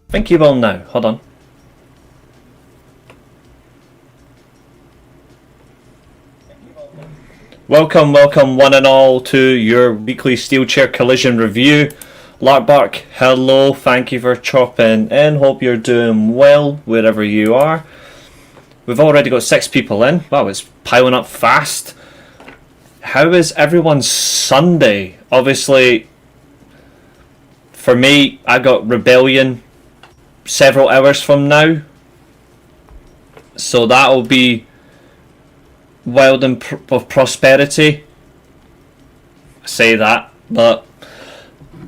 think you will now. Hold on. Welcome one and all to your weekly Steelchair Collision review. Larkbark, hello, thank you for chopping in. Hope you're doing well wherever you are. We've already got 6 people in. Wow, it's piling up fast. How is everyone's Sunday? Obviously, for me, I got Rebellion several hours from now. So that'll be wild and of prosperity. I say that, but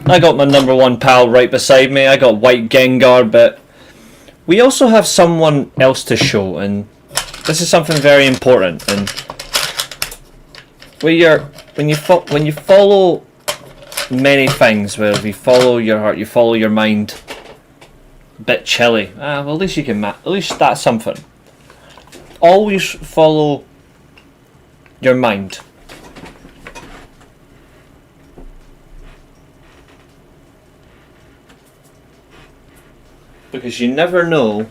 I got my number one pal right beside me. I got White Gengar, but we also have someone else to show, and this is something very important. And when you follow many things, where if you follow your heart, you follow your mind. A bit chilly. Well, at least you can. At least that's something. Always follow your mind. Because you never know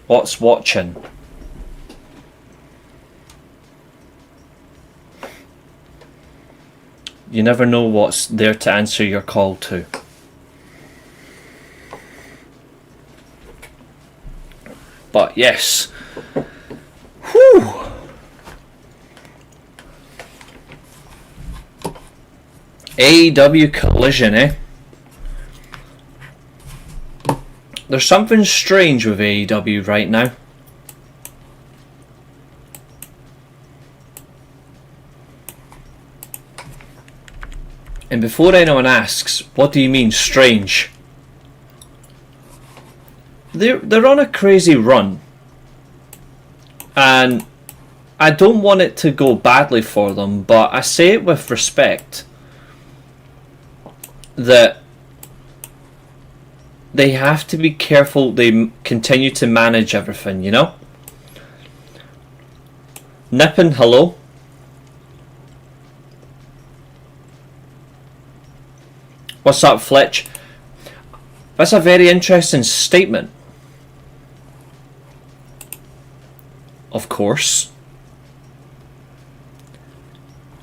what's watching. You never know what's there to answer your call to. But yes. Whew. AEW Collision, eh? There's something strange with AEW right now. And before anyone asks, what do you mean strange? They're on a crazy run. And I don't want it to go badly for them, but I say it with respect. That they have to be careful they continue to manage everything, you know? Nippon, hello. What's up, Fletch? That's a very interesting statement. Of course.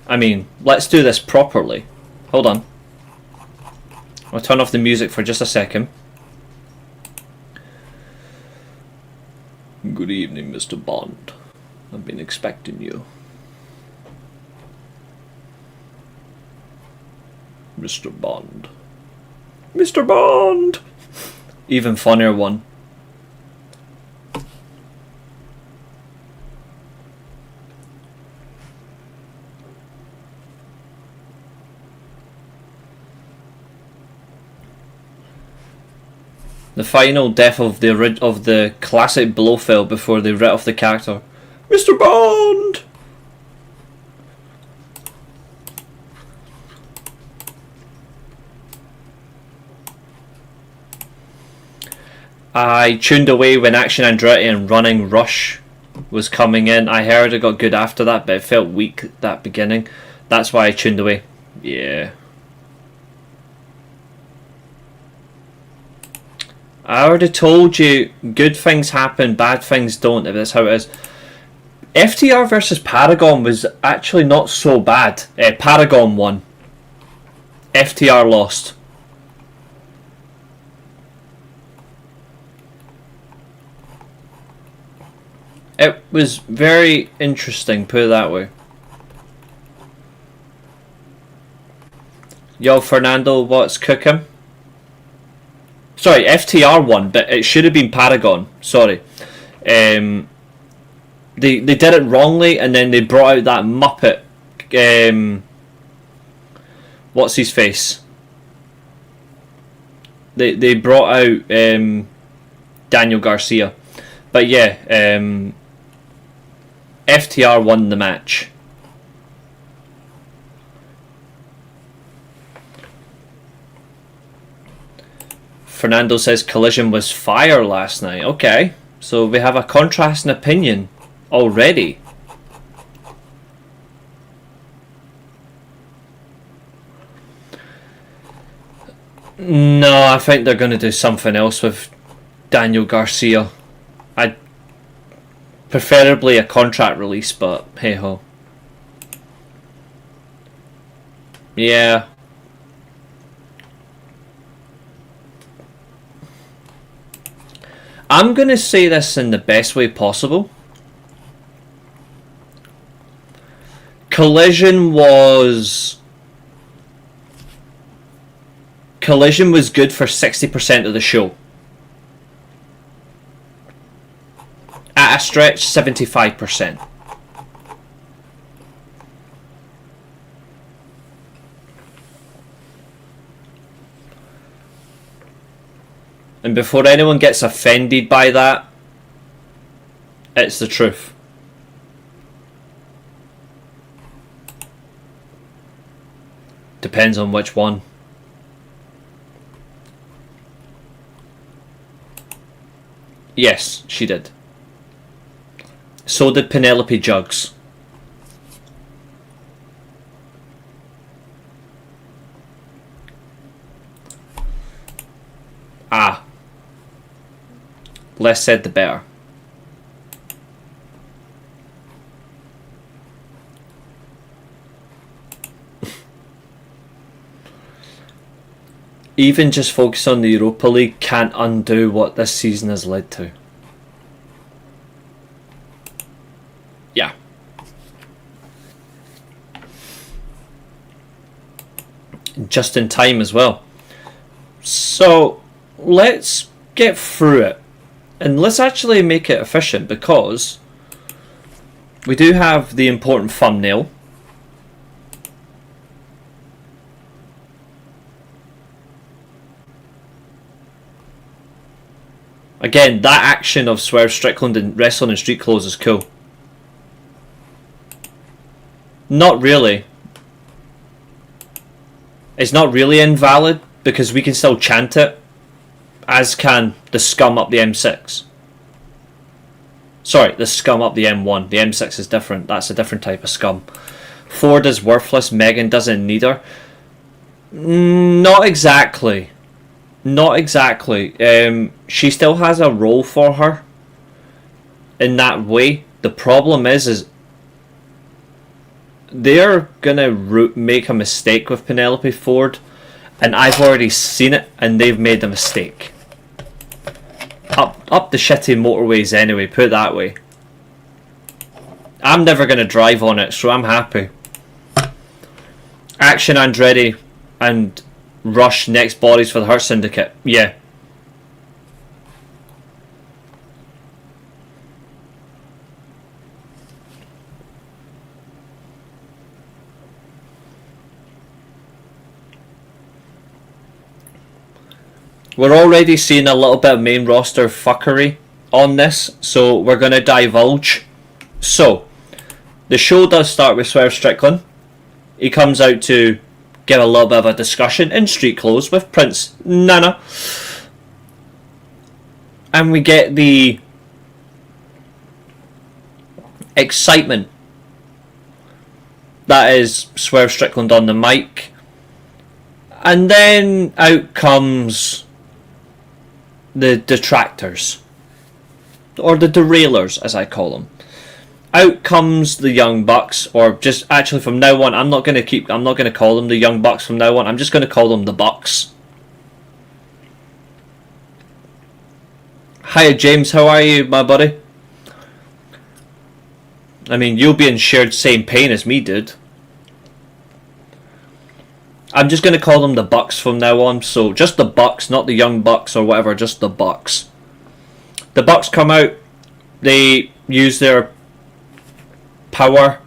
I mean, let's do this properly. Hold on. I'll turn off the music for just a second. Good evening, Mr. Bond. I've been expecting you. Mr. Bond. Mr. Bond! Even funnier one. The final death of the classic Blofeld before they writ off the character. Mr. Bond! I tuned away when Action Andretti and Running Rush was coming in. I heard it got good after that, but it felt weak at that beginning. That's why I tuned away. Yeah. I already told you, good things happen, bad things don't, if that's how it is. FTR versus Paragon was actually not so bad. Paragon won. FTR lost. It was very interesting, put it that way. Yo, Fernando, what's cooking? Sorry, FTR won, but it should have been Paragon. Sorry. They did it wrongly, and then they brought out that Muppet. What's his face? They brought out Daniel Garcia. But yeah, FTR won the match. Fernando says Collision was fire last night. Okay, so we have a contrasting opinion already. No, I think they're going to do something else with Daniel Garcia. I preferably a contract release, but hey ho. Yeah. I'm going to say this in the best way possible. Collision was good for 60% of the show. At a stretch, 75%. And before anyone gets offended by that, it's the truth. Depends on which one. Yes, she did. So did Penelope Jugs. Ah. Less said the better. Even just focus on the Europa League can't undo what this season has led to. Yeah. Just in time as well. So, let's get through it. And let's actually make it efficient, because we do have the important thumbnail. Again, that action of Swerve Strickland and wrestling in street clothes is cool. Not really. It's not really invalid, because we can still chant it, as can the scum up the M6. Sorry, the scum up the M1. The M6 is different. That's a different type of scum. Ford is worthless. Megan doesn't need her. Not exactly. Not exactly. She still has a role for her in that way. The problem is they're gonna make a mistake with Penelope Ford, and I've already seen it, and they've made a mistake. Up the shitty motorways anyway, put it that way. I'm never gonna drive on it, so I'm happy. Action Andretti and Rush next bodies for the Hurt Syndicate. Yeah. We're already seeing a little bit of main roster fuckery on this, so we're going to divulge. So, the show does start with Swerve Strickland. He comes out to give a little bit of a discussion in street clothes with Prince Nana. And we get the excitement that is Swerve Strickland on the mic. And then out comes the detractors, or the derailers as I call them. Out comes the Young Bucks, or just actually from now on, I'm not going to call them the Young Bucks from now on. I'm just going to call them the Bucks. Hiya James, how are you, my buddy? I mean, you'll be in shared same pain as me, dude. I'm just going to call them the Bucks from now on. So just the Bucks, not the Young Bucks or whatever, just the Bucks. The Bucks come out, they use their power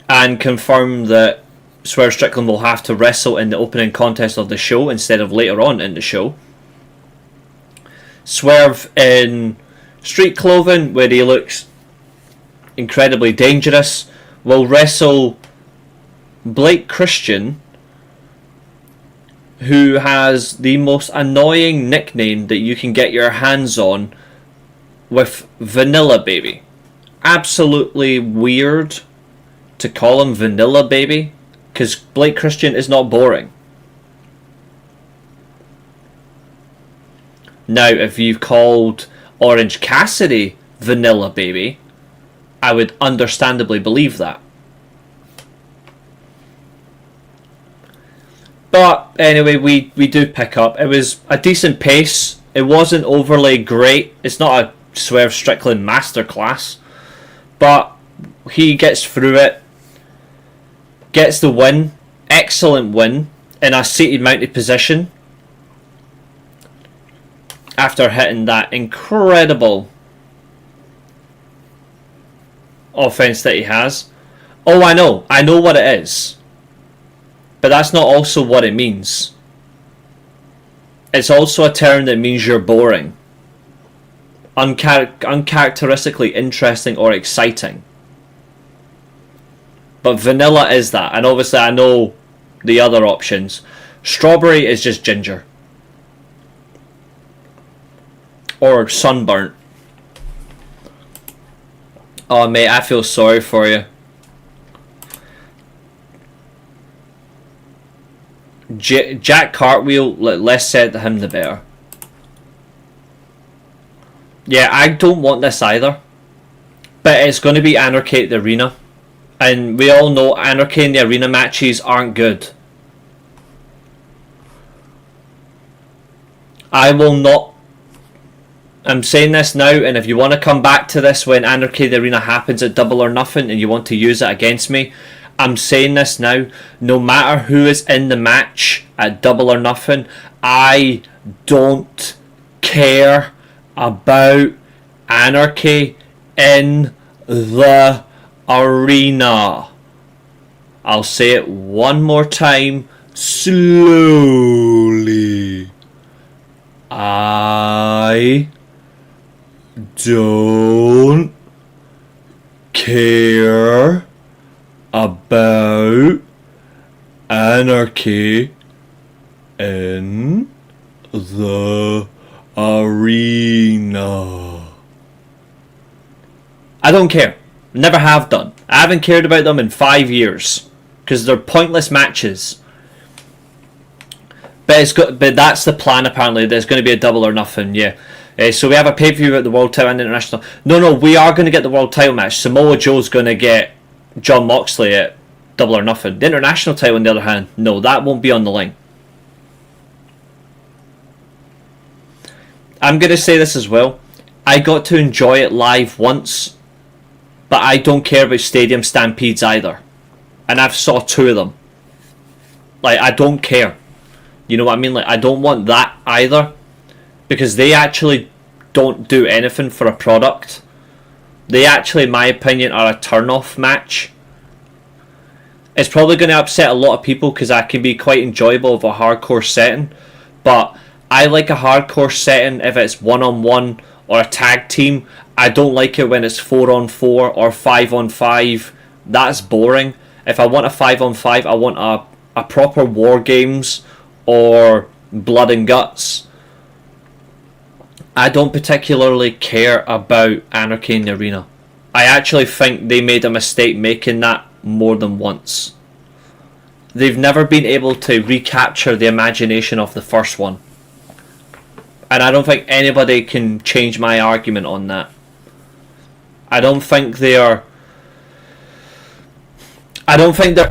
and confirm that Swerve Strickland will have to wrestle in the opening contest of the show instead of later on in the show. Swerve in street clothing, where he looks incredibly dangerous, will wrestle Blake Christian, who has the most annoying nickname that you can get your hands on, with Vanilla Baby. Absolutely weird to call him Vanilla Baby, because Blake Christian is not boring. Now, if you've called Orange Cassidy Vanilla Baby, I would understandably believe that. But anyway, we do pick up. It was a decent pace. It wasn't overly great. It's not a Swerve Strickland masterclass. But he gets through it. Gets the win. Excellent win. In a seated mounted position. After hitting that incredible offense that he has. Oh, I know what it is. But that's not also what it means. It's also a term that means you're boring. Uncharacteristically interesting or exciting. But vanilla is that. And obviously I know the other options. Strawberry is just ginger. Or sunburnt. Oh mate, I feel sorry for you. Jack Cartwheel, less said to him the better. Yeah, I don't want this either. But it's going to be Anarchy at the Arena. And we all know Anarchy in the Arena matches aren't good. I will not... I'm saying this now, and if you want to come back to this when Anarchy in the Arena happens at Double or Nothing and you want to use it against me, I'm saying this now, no matter who is in the match at Double or Nothing, I don't care about Anarchy in the Arena. I'll say it one more time, slowly. I don't care about Anarchy in the Arena. I don't care. Never have done. I haven't cared about them in 5 years because they're pointless matches. But that's the plan apparently. There's going to be a Double or Nothing, yeah. So we have a pay-per-view at the World Title and International. No, we are going to get the World Title match. Samoa Joe's going to get John Moxley at Double or Nothing. The International title, on the other hand, no, that won't be on the line. I'm going to say this as well. I got to enjoy it live once, but I don't care about stadium stampedes either. And I've saw 2 of them. Like, I don't care. You know what I mean? Like, I don't want that either. Because they actually don't do anything for a product. They actually, in my opinion, are a turn-off match. It's probably going to upset a lot of people because that can be quite enjoyable of a hardcore setting. But I like a hardcore setting if it's one-on-one or a tag team. I don't like it when it's 4-on-4 or 5-on-5. That's boring. If I want a 5-on-5, I want a proper War Games or Blood and Guts. I don't particularly care about Anarchy in the Arena. I actually think they made a mistake making that more than once. They've never been able to recapture the imagination of the first one. And I don't think anybody can change my argument on that. I don't think they're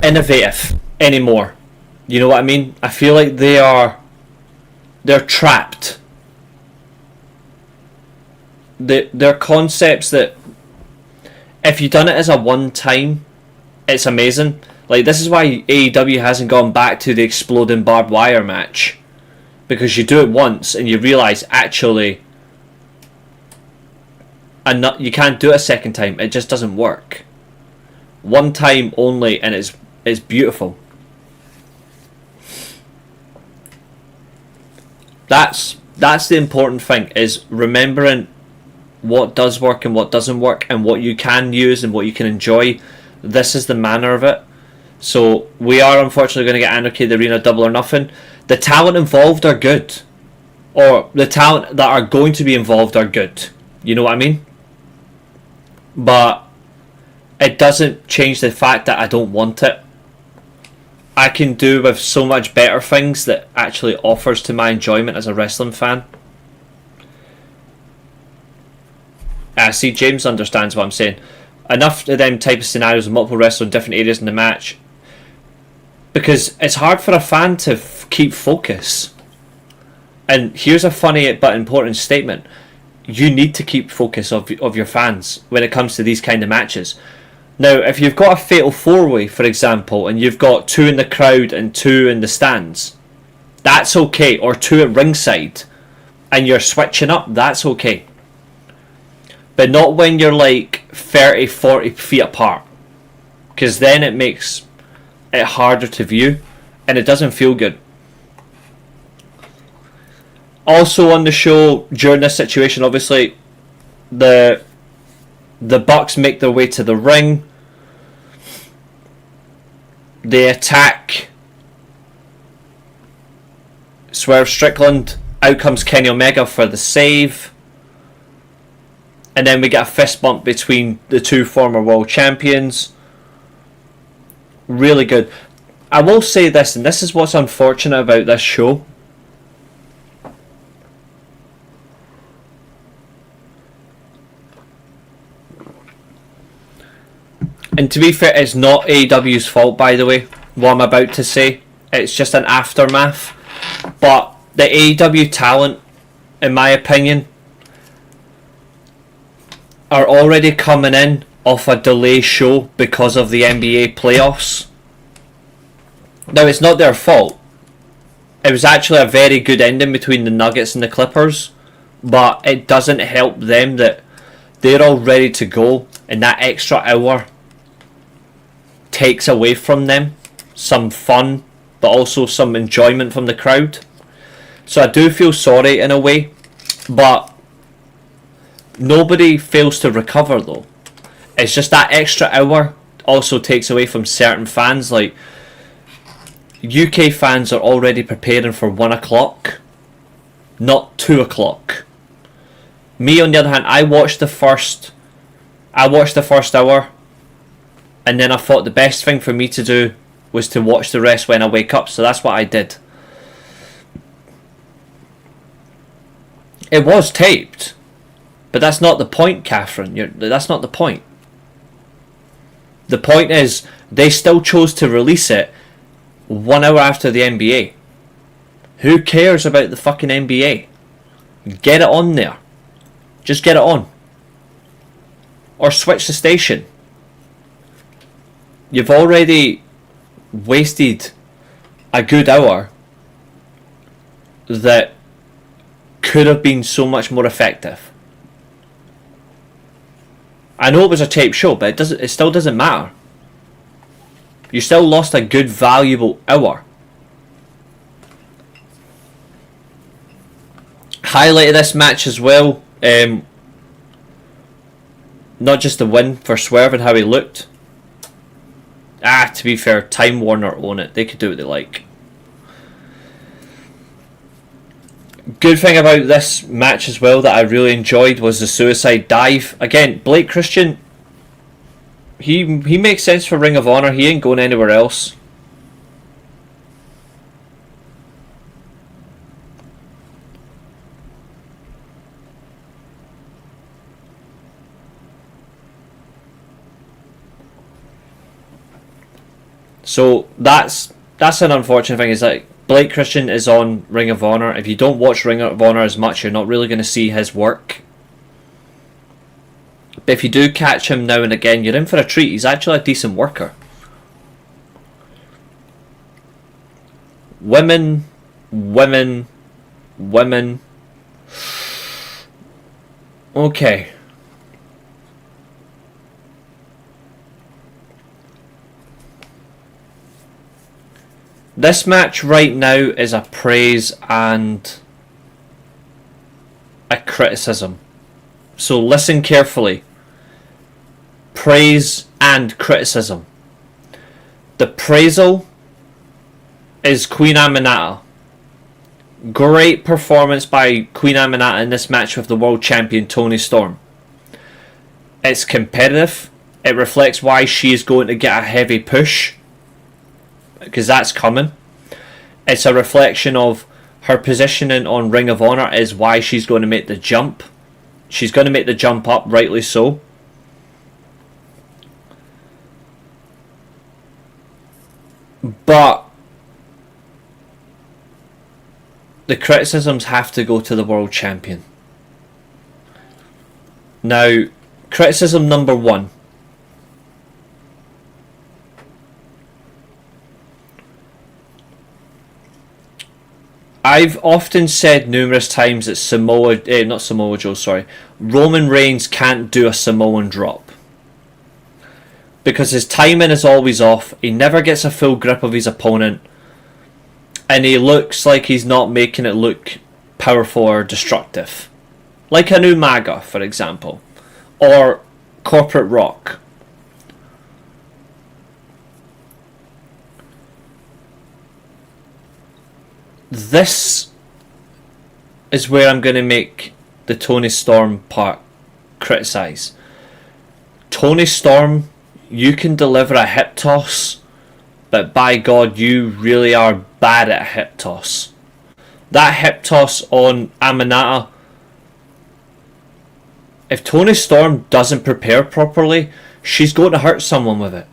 innovative anymore. You know what I mean? I feel like they're trapped. They're concepts that if you've done it as a one time, it's amazing. Like, this is why AEW hasn't gone back to the exploding barbed wire match. Because you do it once and you realise actually you can't do it a second time. It just doesn't work. One time only, and it's beautiful. That's the important thing, is remembering what does work and what doesn't work, and what you can use and what you can enjoy. This is the manner of it. So we are unfortunately going to get Anarchy at the Arena, Double or Nothing. The talent involved are good, or the talent that are going to be involved are good. You know what I mean? But it doesn't change the fact that I don't want it. I can do with so much better things that actually offers to my enjoyment as a wrestling fan. See, James understands what I'm saying. Enough of them type of scenarios with multiple wrestlers in different areas in the match, because it's hard for a fan to keep focus. And here's a funny but important statement. You need to keep focus of your fans when it comes to these kind of matches. Now, if you've got a fatal 4-way, for example, and you've got 2 in the crowd and 2 in the stands, that's okay. Or 2 at ringside, and you're switching up, that's okay. But not when you're like 30, 40 feet apart, because then it makes it harder to view, and it doesn't feel good. Also on the show, during this situation, obviously, the Bucks make their way to the ring. They attack Swerve Strickland. Out comes Kenny Omega for the save. And then we get a fist bump between the 2 former world champions. Really good. I will say this, and this is what's unfortunate about this show. And to be fair, it's not AEW's fault, by the way, what I'm about to say. It's just an aftermath. But the AEW talent, in my opinion, are already coming in off a delay show because of the NBA playoffs. Now, it's not their fault. It was actually a very good ending between the Nuggets and the Clippers. But it doesn't help them that they're all ready to go, and that extra hour takes away from them some fun, but also some enjoyment from the crowd. So I do feel sorry in a way, but nobody fails to recover though. It's just that extra hour also takes away from certain fans. Like, UK fans are already preparing for 1 o'clock, not 2 o'clock. Me, on the other hand, I watched the first hour, and then I thought the best thing for me to do was to watch the rest when I wake up, so that's what I did. It was taped, but that's not the point, Catherine. That's not the point. The point is, they still chose to release it 1 hour after the NBA. Who cares about the fucking NBA? Get it on there. Just get it on. Or switch the station. You've already wasted a good hour that could have been so much more effective. I know it was a taped show, but it still doesn't matter. You still lost a good, valuable hour. Highlight of this match as well, not just the win for Swerve and how he looked. To be fair, Time Warner own it. They could do what they like. Good thing about this match as well that I really enjoyed was the suicide dive. Again, Blake Christian, he makes sense for Ring of Honor. He ain't going anywhere else. So that's an unfortunate thing, is that Blake Christian is on Ring of Honor. If you don't watch Ring of Honor as much, you're not really going to see his work. But if you do catch him now and again, you're in for a treat. He's actually a decent worker. Women. Okay. This match right now is a praise and a criticism. So listen carefully. Praise and criticism. The praisal is Queen Aminata. Great performance by Queen Aminata in this match with the world champion Toni Storm. It's competitive. It reflects why she is going to get a heavy push, because that's coming. It's a reflection of her positioning on Ring of Honor is why she's going to make the jump. she's going to make the jump up, rightly so. But the criticisms have to go to the world champion. Now, criticism number one. I've often said numerous times that Roman Reigns can't do a Samoan drop. Because his timing is always off, he never gets a full grip of his opponent, and he looks like he's not making it look powerful or destructive. Like a new MAGA, for example. Or Corporate Rock. This is where I'm going to make the Toni Storm part criticise. Toni Storm, you can deliver a hip toss, but by God, you really are bad at a hip toss. That hip toss on Aminata, if Toni Storm doesn't prepare properly, she's going to hurt someone with it.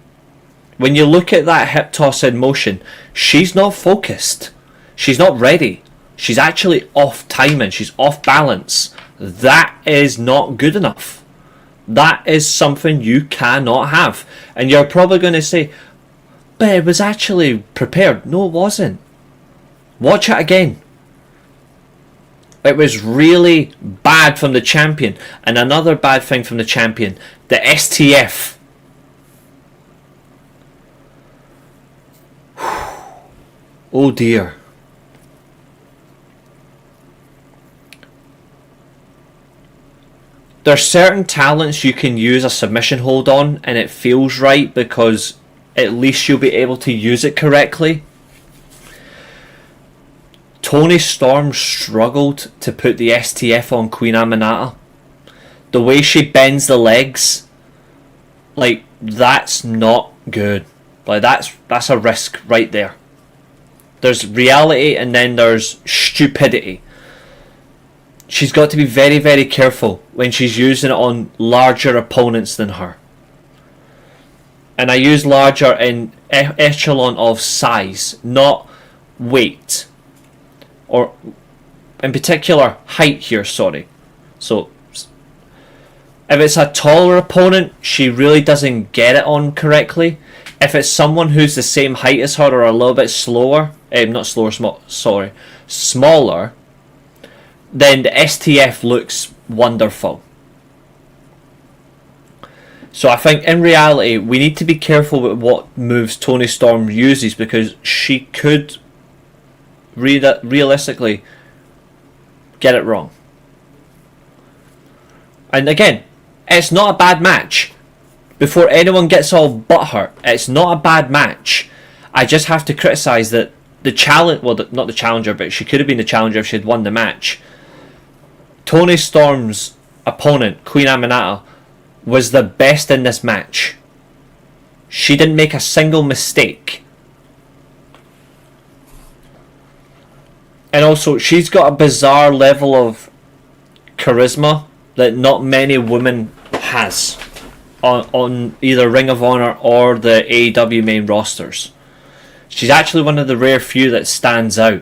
When you look at that hip toss in motion, she's not focused. She's not ready. She's actually off timing. She's off balance. That is not good enough. That is something you cannot have. And you're probably going to say, but it was actually prepared. No, it wasn't. Watch it again. It was really bad from the champion. And another bad thing from the champion, the STF. Oh dear. There's certain talents you can use a submission hold on and it feels right because at least you'll be able to use it correctly. Toni Storm struggled to put the STF on Queen Aminata. The way she bends the legs, like, that's not good. Like, that's a risk right there. There's reality and then there's stupidity. She's got to be very, very careful when she's using it on larger opponents than her. And I use larger in echelon of size, not weight. Or, in particular, height here, sorry. So, if it's a taller opponent, she really doesn't get it on correctly. If it's someone who's the same height as her or a little bit smaller, then the STF looks wonderful. So I think in reality we need to be careful with what moves Toni Storm uses because she could realistically get it wrong. And again, it's not a bad match. Before anyone gets all butthurt, it's not a bad match. I just have to criticise that the challenge, not the challenger, but she could have been the challenger if she had won the match. Toni Storm's opponent, Queen Aminata, was the best in this match. She didn't make a single mistake. And also, she's got a bizarre level of charisma that not many women has on either Ring of Honor or the AEW main rosters. She's actually one of the rare few that stands out.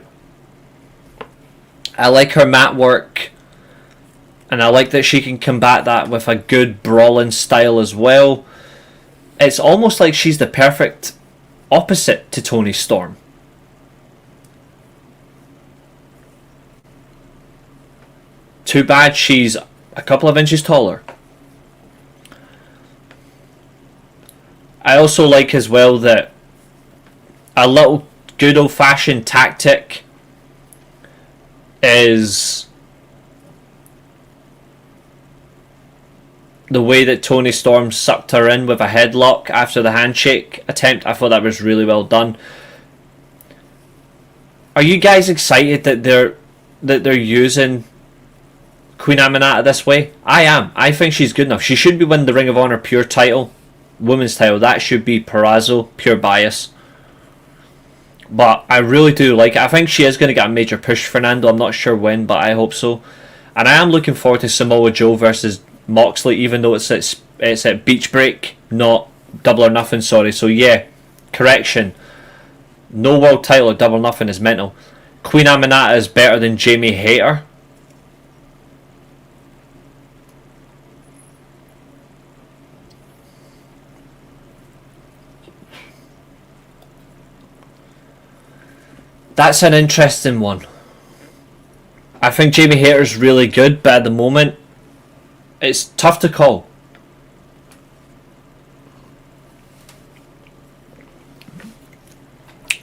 I like her mat work. And I like that she can combat that with a good brawling style as well. It's almost like she's the perfect opposite to Toni Storm. Too bad she's a couple of inches taller. I also like as well that a little good old fashioned tactic is the way that Toni Storm sucked her in with a headlock after the handshake attempt. I thought that was really well done. Are you guys excited that they're using Queen Aminata this way? I am. I think she's good enough. She should be winning the Ring of Honor Pure title, women's title. That should be Palooza, pure bias. But I really do like it. I think she is going to get a major push, Fernando. I'm not sure when, but I hope so. And I am looking forward to Samoa Joe versus Moxley, even though it's at Beach Break, not Double or Nothing, sorry. So yeah, correction. No world title at Double or Nothing is mental. Queen Aminata is better than Jamie Hayter. That's an interesting one. I think Jamie Hayter's really good, but at the moment, it's tough to call.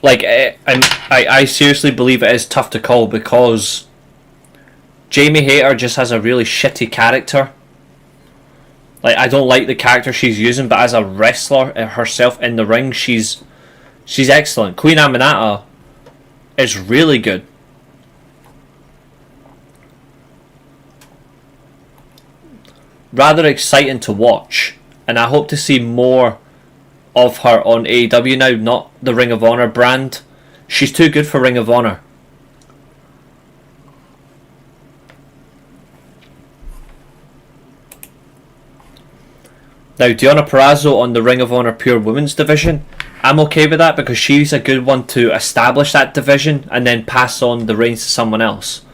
Like, I seriously believe it is tough to call because Jamie Hayter just has a really shitty character. Like, I don't like the character she's using, but as a wrestler herself in the ring, she's excellent. Queen Aminata is really good. Rather exciting to watch, and I hope to see more of her on AEW now, not the Ring of Honor brand. She's too good for Ring of Honor. Now, Deonna Purrazzo on the Ring of Honor Pure Women's division, I'm okay with that because she's a good one to establish that division and then pass on the reins to someone else.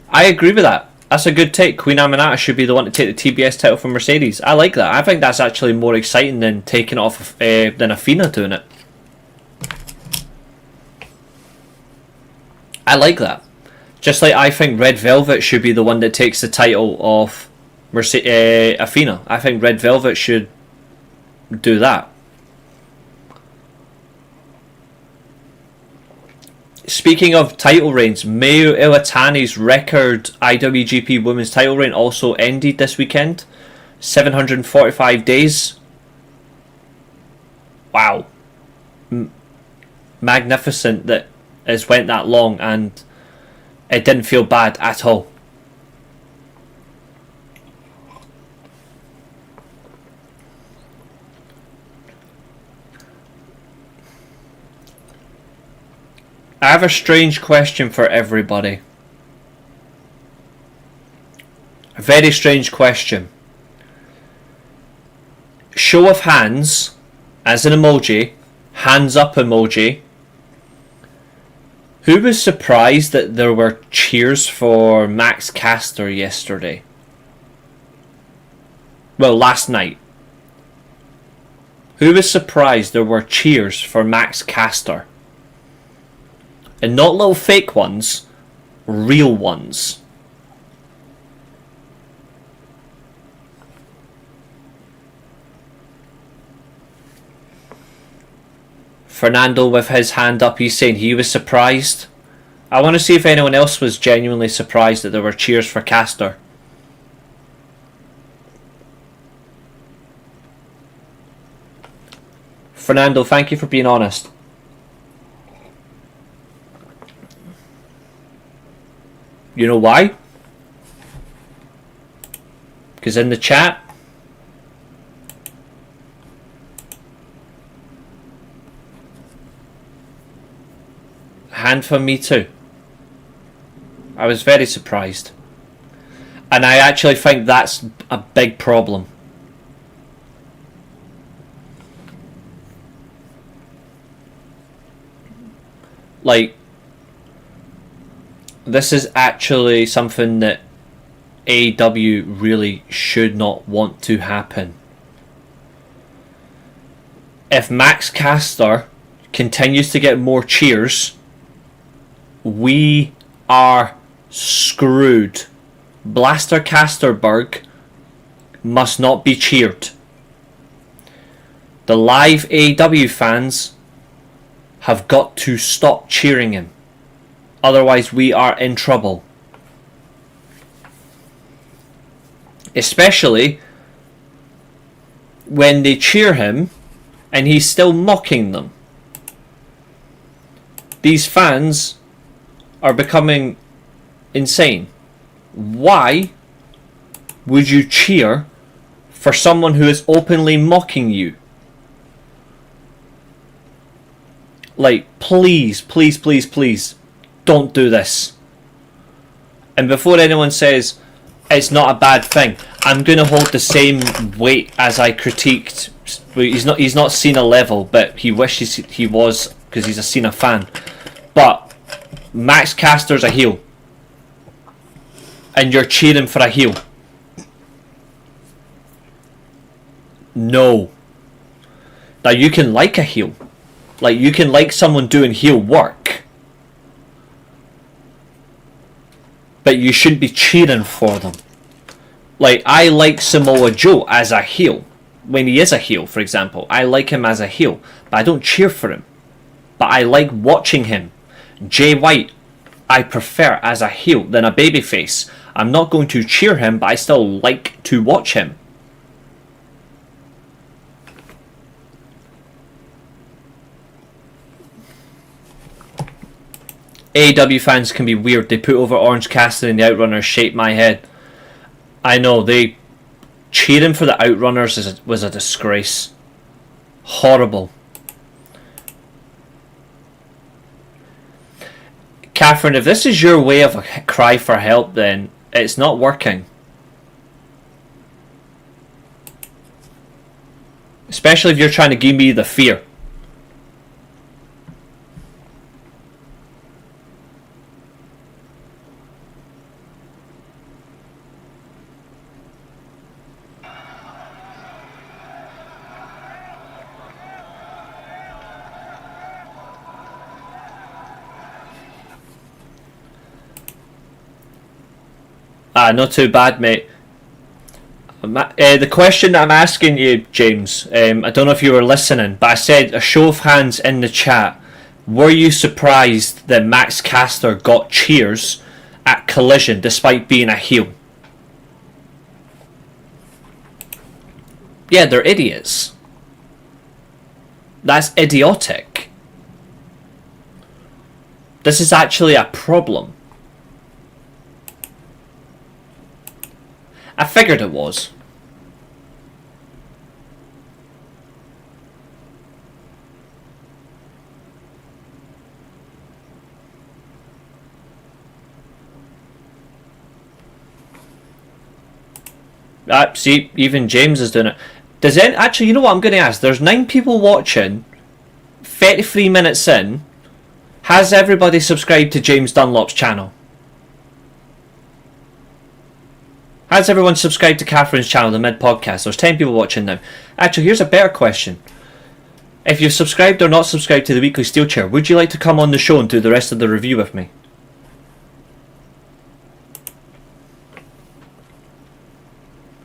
I agree with that. That's a good take. Queen Aminata should be the one to take the TBS title from Mercedes. I like that. I think that's actually more exciting than taking it off than Athena doing it. I like that. Just like I think Red Velvet should be the one that takes the title off Athena. I think Red Velvet should do that. Speaking of title reigns, Mayu Iwatani's record IWGP Women's title reign also ended this weekend. 745 days. Wow. Magnificent that it's went that long and it didn't feel bad at all. I have a strange question for everybody. A very strange question. Show of hands, as an emoji, hands up emoji. Who was surprised that there were cheers for Max Caster yesterday? Well, last night. Who was surprised there were cheers for Max Caster? And not little fake ones, real ones. Fernando with his hand up, he's saying he was surprised. I want to see if anyone else was genuinely surprised that there were cheers for Caster. Fernando, thank you for being honest. You know why? Because in the chat, hand from me too. I was very surprised. And I actually think that's a big problem. Like, this is actually something that AEW really should not want to happen. If Max Caster continues to get more cheers, we are screwed. Blaster Casterberg must not be cheered. The live AEW fans have got to stop cheering him. Otherwise we are in trouble. Especially when they cheer him and he's still mocking them. These fans are becoming insane. Why would you cheer for someone who is openly mocking you? Like, please, please, please, please, don't do this. And before anyone says it's not a bad thing, I'm going to hold the same weight as I critiqued. He's not Cena level, but he wishes he was because he's a Cena fan. But Max Caster's a heel, and you're cheering for a heel. No. Now you can like a heel, like you can like someone doing heel work, but you shouldn't be cheering for them. Like, I like Samoa Joe as a heel. When he is a heel, for example, I like him as a heel, but I don't cheer for him. But I like watching him. Jay White, I prefer as a heel than a babyface. I'm not going to cheer him, but I still like to watch him. AEW fans can be weird. They put over Orange Cassidy and the Outrunners. Shake my head. I know, they cheering for the Outrunners was a disgrace. Horrible. Catherine, if this is your way of a cry for help, then it's not working. Especially if you're trying to give me the fear. Not too bad, mate. The question that I'm asking you, James, I don't know if you were listening, but I said a show of hands in the chat. Were you surprised that Max Caster got cheers at Collision despite being a heel? Yeah, they're idiots. That's idiotic. This is actually a problem. I figured it was. See, even James is doing it. Does it actually? You know what I'm going to ask? There's 9 people watching. 33 minutes in. Has everybody subscribed to James Dunlop's channel? Has everyone subscribed to Catherine's channel, the Mid Podcast? There's 10 people watching now. Actually, here's a better question. If you've subscribed or not subscribed to the weekly Steelchair, would you like to come on the show and do the rest of the review with me?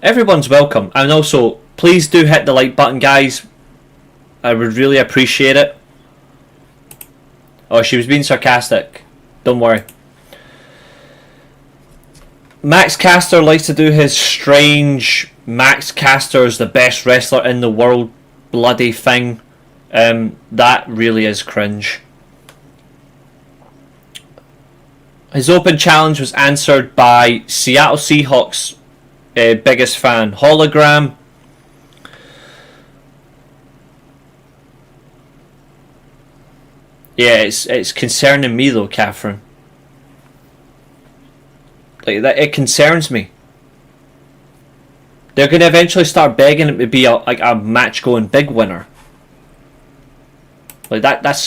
Everyone's welcome. And also, please do hit the like button, guys. I would really appreciate it. Oh, she was being sarcastic. Don't worry. Max Caster likes to do his strange Max Caster is the best wrestler in the world bloody thing. That really is cringe. His open challenge was answered by Seattle Seahawks biggest fan, Hologram. Yeah, it's concerning me though, Catherine. Like that, it concerns me. They're going to eventually start begging him to be a match going big winner. Like that's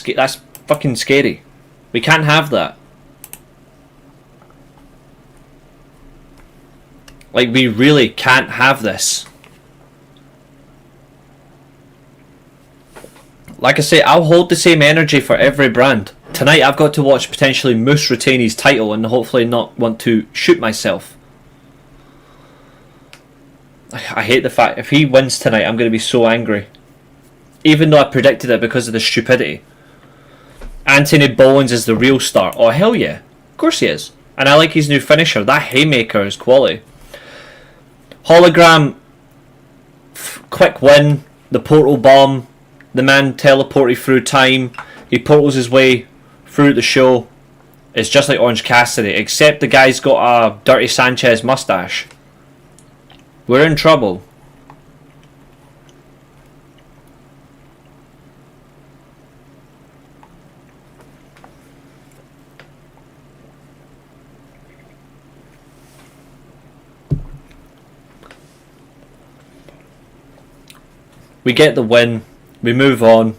fucking scary. We can't have that. Like, we really can't have this. Like I say, I'll hold the same energy for every brand. Tonight I've got to watch potentially Moose retain his title and hopefully not want to shoot myself. I hate the fact, if he wins tonight, I'm going to be so angry. Even though I predicted it because of the stupidity. Anthony Bowens is the real star. Oh, hell yeah. Of course he is. And I like his new finisher. That haymaker is quality. Hologram, quick win, the portal bomb, the man teleported through time, he portals his way through the show. It's just like Orange Cassidy, except the guy's got a Dirty Sanchez mustache. We're in trouble. We get the win. We move on.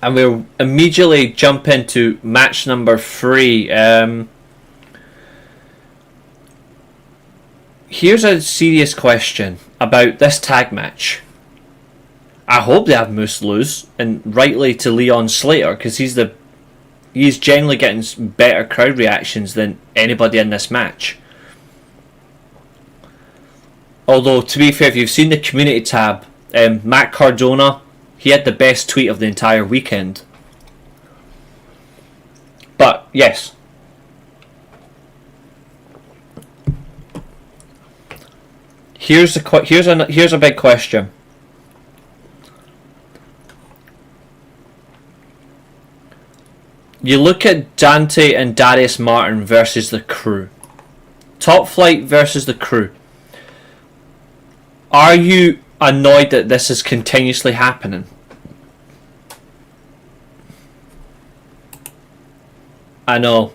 And we'll immediately jump into match number 3. Here's a serious question about this tag match. I hope they have Moose lose, and rightly to Leon Slater, because he's generally getting better crowd reactions than anybody in this match. Although, to be fair, if you've seen the community tab, Matt Cardona, he had the best tweet of the entire weekend. But, yes. Here's a big question. You look at Dante and Darius Martin versus the Crew. Top Flight versus the Crew. Are you annoyed that this is continuously happening? I know.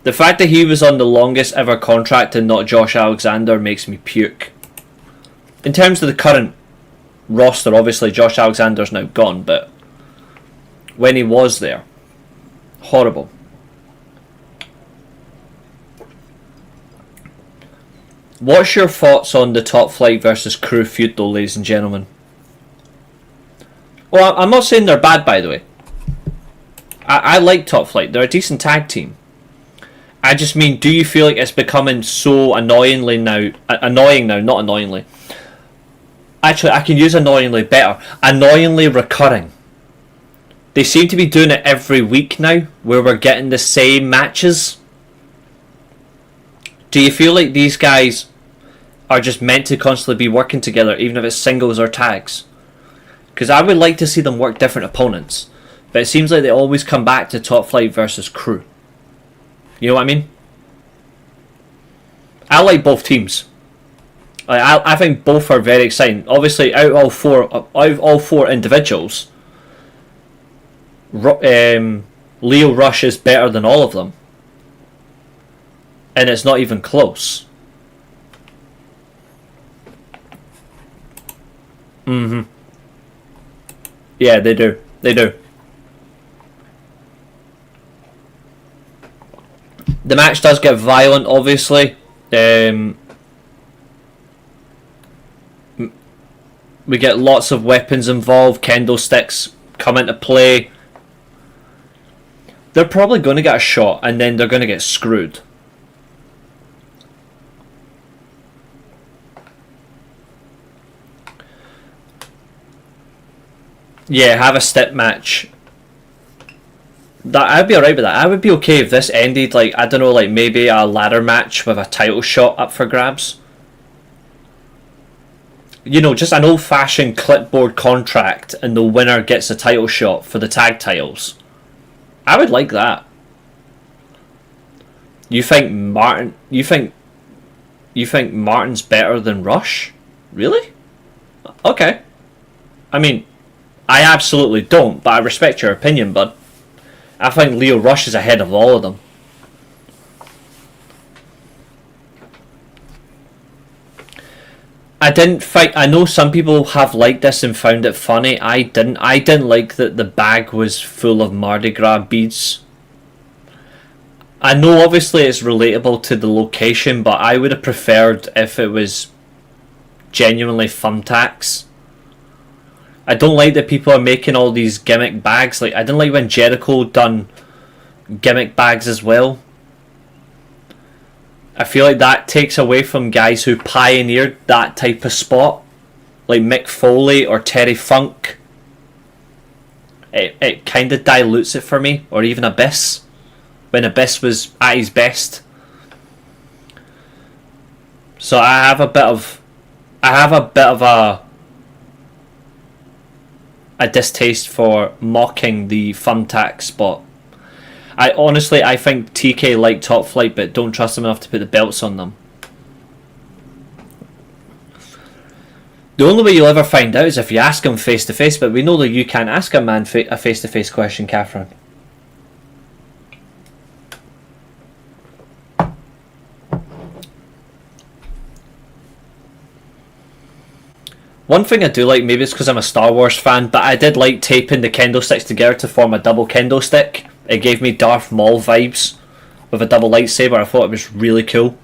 The fact that he was on the longest ever contract and not Josh Alexander makes me puke. In terms of the current roster, obviously Josh Alexander's now gone, but when he was there, horrible. What's your thoughts on the Top Flight versus Crew feud though, ladies and gentlemen? Well, I'm not saying they're bad, by the way. I like Top Flight. They're a decent tag team. I just mean, do you feel like it's becoming so annoying now, not annoyingly. Actually, I can use annoyingly better. Annoyingly recurring. They seem to be doing it every week now, where we're getting the same matches. Do you feel like these guys are just meant to constantly be working together, even if it's singles or tags? Because I would like to see them work different opponents, but it seems like they always come back to Top Flight versus Crew. You know what I mean? I like both teams. I think both are very exciting. Obviously, out of all four individuals, Leo Rush is better than all of them, and it's not even close. Yeah, they do. The match does get violent, obviously. We get lots of weapons involved. Kendo sticks come into play. They're probably going to get a shot, and then they're going to get screwed. Yeah, have a step match. I'd be alright with that. I would be okay if this ended like, I don't know, like maybe a ladder match with a title shot up for grabs. You know, just an old-fashioned clipboard contract, and the winner gets a title shot for the tag titles. I would like that. You think Martin's better than Rush? Really? Okay. I mean, I absolutely don't, but I respect your opinion, bud. I think Leo Rush is ahead of all of them. I know some people have liked this and found it funny. I didn't like that the bag was full of Mardi Gras beads. I know obviously it's relatable to the location, but I would have preferred if it was genuinely thumbtacks. I don't like that people are making all these gimmick bags. Like, I didn't like when Jericho done gimmick bags as well. I feel like that takes away from guys who pioneered that type of spot, like Mick Foley or Terry Funk. It kind of dilutes it for me, or even Abyss, when Abyss was at his best. So I have a bit of a distaste for mocking the thumbtack spot. I think TK like Top Flight, but don't trust them enough to put the belts on them. The only way you'll ever find out is if you ask him face to face, but we know that you can't ask a man a face to face question, Catherine. One thing I do like, maybe it's because I'm a Star Wars fan, but I did like taping the kendo sticks together to form a double kendo stick. It gave me Darth Maul vibes with a double lightsaber. I thought it was really cool.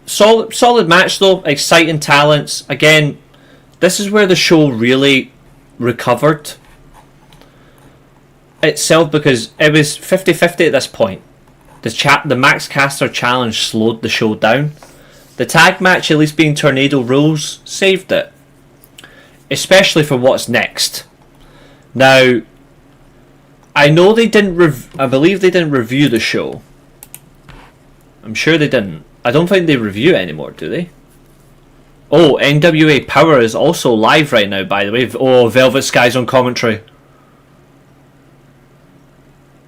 Solid match though, exciting talents. Again, this is where the show really recovered itself, because it was 50-50 at this point. The Max Caster challenge slowed the show down. The tag match, at least being Tornado Rules, saved it. Especially for what's next. Now, I know they didn't I believe they didn't review the show. I'm sure they didn't. I don't think they review it anymore, do they? Oh, NWA Power is also live right now, by the way. Oh, Velvet Sky's on commentary.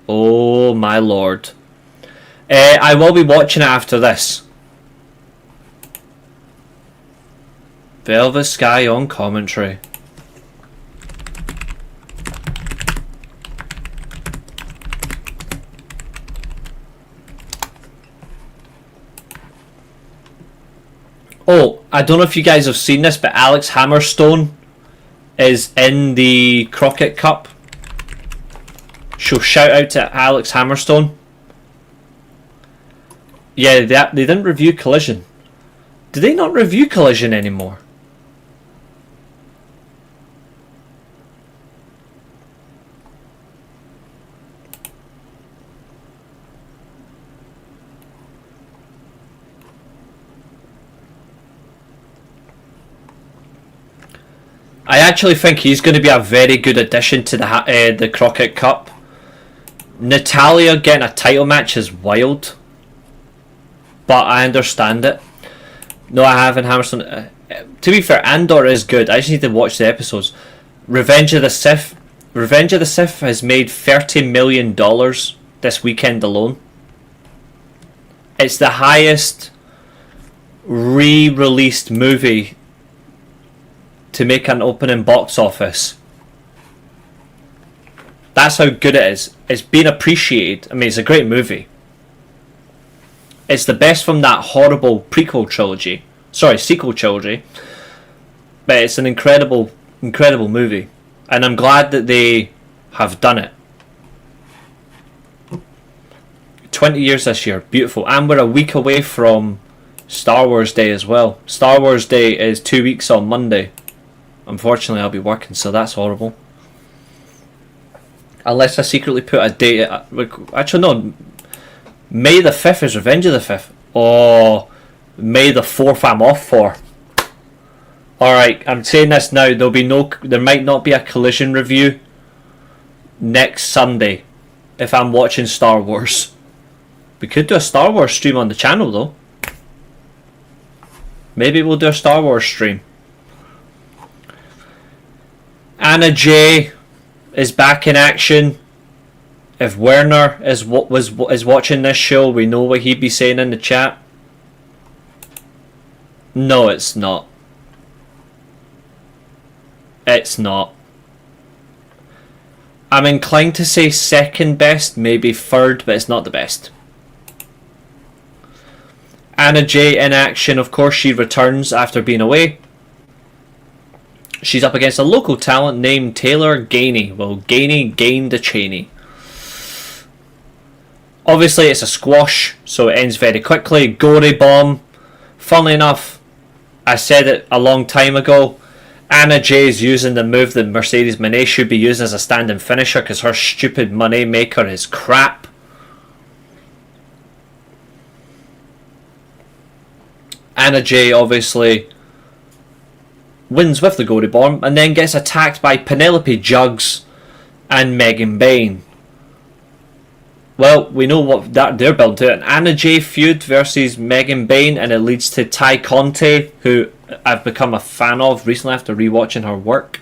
Oh, my lord. I will be watching it after this. Velvet Sky on commentary. Oh, I don't know if you guys have seen this, but Alex Hammerstone is in the Crockett Cup. So shout out to Alex Hammerstone. Yeah, they didn't review Collision. Do they not review Collision anymore? I actually think he's going to be a very good addition to the Crockett Cup. Natalia getting a title match is wild, but I understand it. No, I haven't. Hammerstone. To be fair, Andor is good. I just need to watch the episodes. Revenge of the Sith has made $30 million this weekend alone. It's the highest re-released movie to make an opening box office. That's how good it is. It's been appreciated. I mean, it's a great movie. It's the best from that horrible sequel trilogy. But it's an incredible movie. And I'm glad that they have done it. 20 years this year. Beautiful. And we're a week away from Star Wars Day as well. Star Wars Day is 2 weeks on Monday. Unfortunately, I'll be working, so that's horrible. Unless I secretly put a date... Actually, no. May the 5th is Revenge of the 5th. Oh, May the 4th I'm off for. Alright, I'm saying this now. There might not be a Collision review next Sunday if I'm watching Star Wars. We could do a Star Wars stream on the channel, though. Maybe we'll do a Star Wars stream. Anna Jay is back in action. If Werner is watching this show, we know what he'd be saying in the chat. No, it's not. It's not. I'm inclined to say second best, maybe third, but it's not the best. Anna Jay in action. Of course, she returns after being away. She's up against a local talent named Taylor Gainey. Well, Gainey gained the Cheney. Obviously, it's a squash, so it ends very quickly. Gory bomb. Funnily enough, I said it a long time ago. Anna Jay's using the move that Mercedes Moné should be using as a stand-in finisher because her stupid money maker is crap. Anna Jay obviously wins with the Gory Bomb and then gets attacked by Penelope Jugs and Megan Bayne. Well, we know what they're building to. An Anna Jay feud versus Megan Bayne, and it leads to Ty Conte, who I've become a fan of recently after rewatching her work.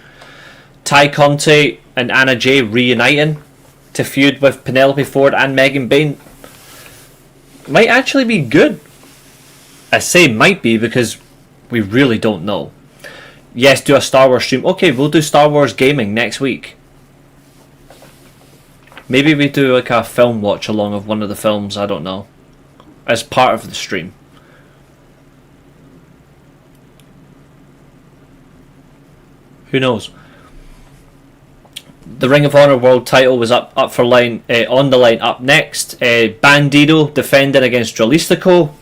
Ty Conte and Anna Jay reuniting to feud with Penelope Ford and Megan Bayne. Might actually be good. I say might be because we really don't know. Yes, do a Star Wars stream. Okay, we'll do Star Wars gaming next week. Maybe we do like a film watch along of one of the films, I don't know, as part of the stream. Who knows? The Ring of Honor World Title was up for line on the line up next. Bandido defending against Dralistico.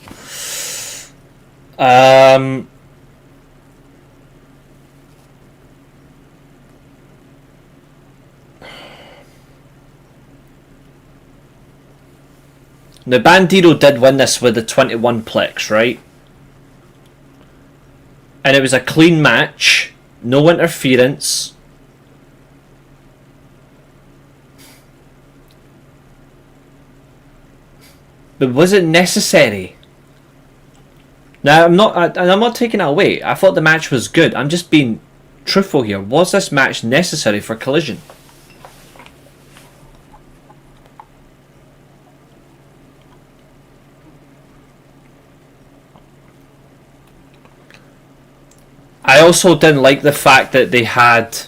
Now Bandido did win this with the 21 plex, right? And it was a clean match, no interference. But was it necessary? Now I'm not taking it away. I thought the match was good. I'm just being truthful here. Was this match necessary for Collision? I also didn't like the fact that they had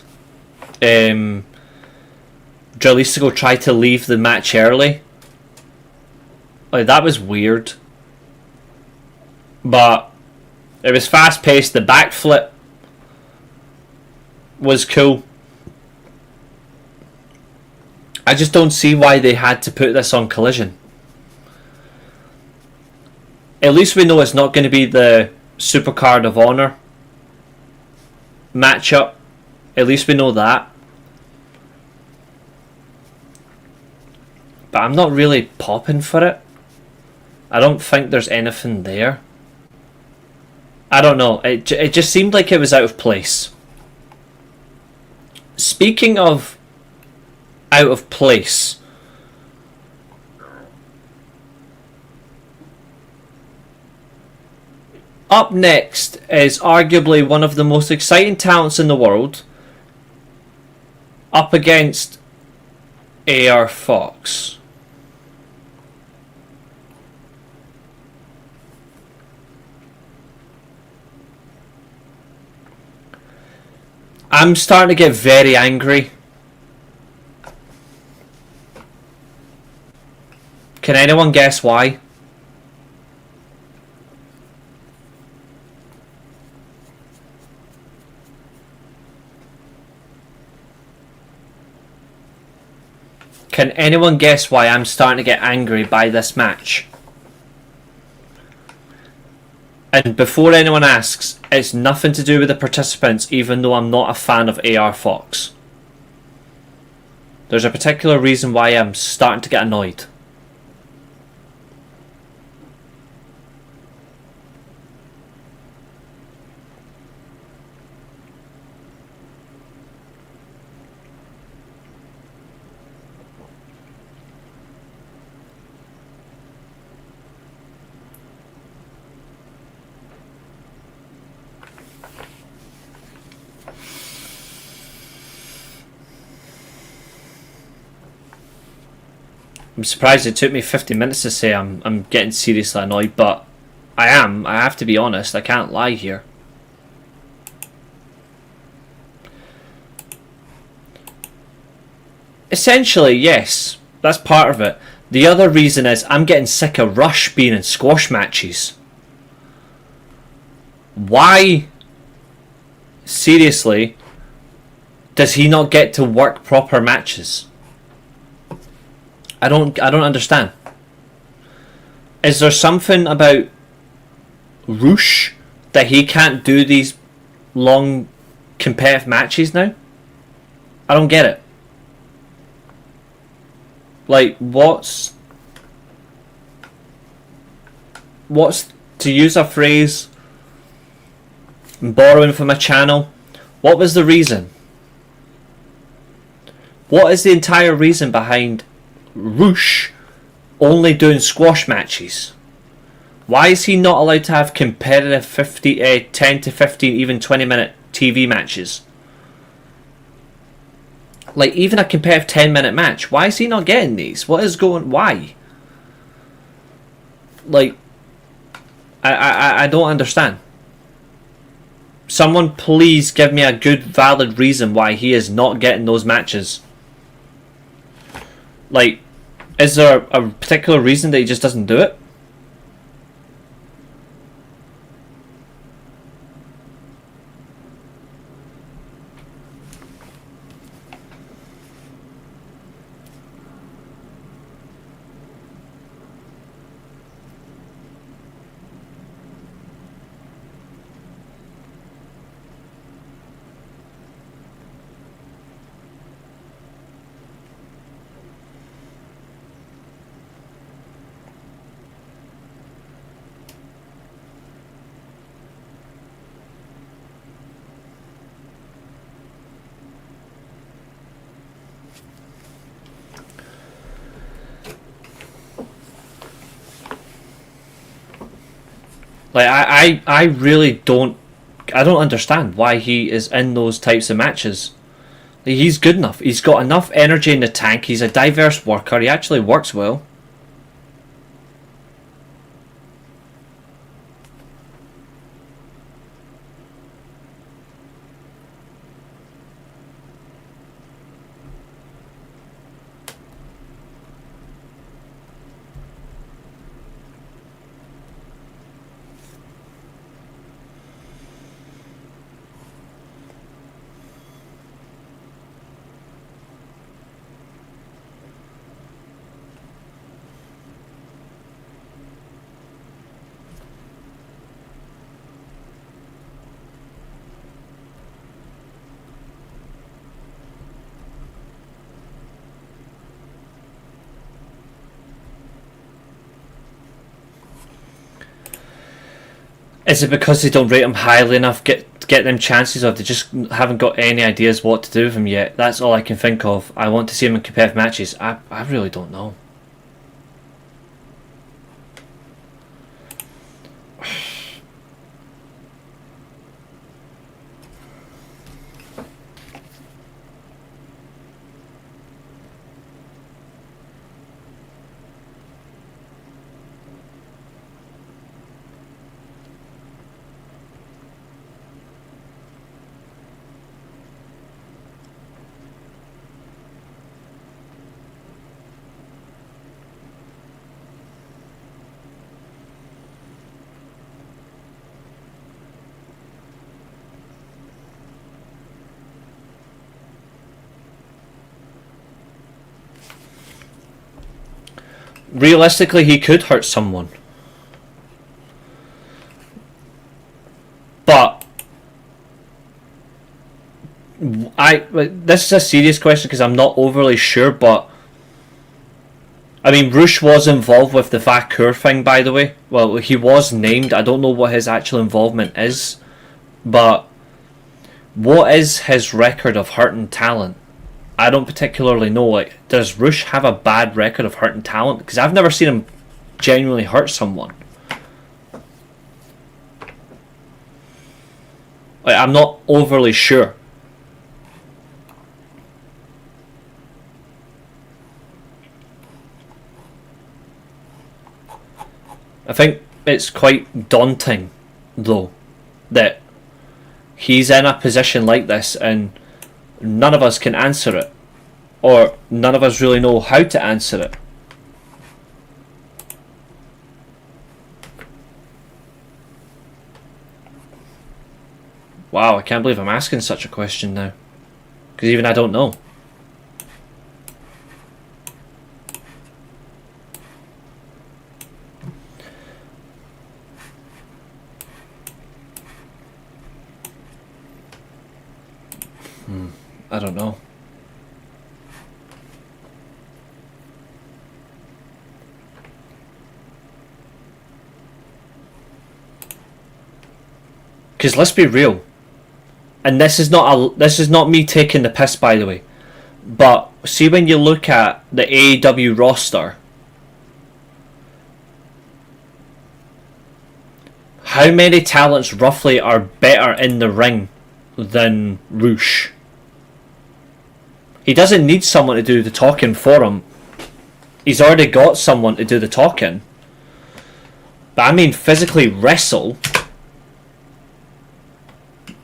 Dralistico try to leave the match early. Like, that was weird. But it was fast paced. The backflip was cool. I just don't see why they had to put this on Collision. At least we know it's not going to be the Supercard of Honor matchup. At least we know that. But I'm not really popping for it. I don't think there's anything there. I don't know. It just seemed like it was out of place. Speaking of out of place, up next is arguably one of the most exciting talents in the world, up against AR Fox. I'm starting to get very angry. Can anyone guess why? Can anyone guess why I'm starting to get angry by this match? And before anyone asks, it's nothing to do with the participants, even though I'm not a fan of AR Fox. There's a particular reason why I'm starting to get annoyed. I'm surprised it took me 50 minutes to say I'm getting seriously annoyed, but I am. I have to be honest. I can't lie here. Essentially, yes. That's part of it. The other reason is I'm getting sick of Rush being in squash matches. Why, seriously, does he not get to work proper matches? I don't understand. Is there something about Roosh that he can't do these long competitive matches now? I don't get it. Like, what's to use a phrase borrowing from a channel, what was the reason? What is the entire reason behind Roosh only doing squash matches? Why is he not allowed to have competitive 10 to 15, even 20-minute TV matches? Like, even a competitive 10-minute match. Why is he not getting these? What is going... Why? Like, I don't understand. Someone please give me a good, valid reason why he is not getting those matches. Like, is there a particular reason that he just doesn't do it? Like, I really don't. I don't understand why he is in those types of matches. Like, he's good enough. He's got enough energy in the tank. He's a diverse worker. He actually works well. Is it because they don't rate him highly enough, get them chances, or they just haven't got any ideas what to do with him yet? That's all I can think of. I want to see him in competitive matches. I really don't know. Realistically, he could hurt someone. But this is a serious question because I'm not overly sure, but I mean, Roosh was involved with the Vakur thing, by the way. Well, he was named. I don't know what his actual involvement is, but what is his record of hurting talent? I don't particularly know. Like, does Roosh have a bad record of hurting talent? Because I've never seen him genuinely hurt someone. Like, I'm not overly sure. I think it's quite daunting, though, that he's in a position like this and none of us can answer it, or none of us really know how to answer it. Wow, I can't believe I'm asking such a question now, because even I don't know. I don't know. Because let's be real, and this is not me taking the piss, by the way, but see, when you look at the AEW roster, how many talents roughly are better in the ring than Roosh? He doesn't need someone to do the talking for him. He's already got someone to do the talking. But I mean, physically wrestle.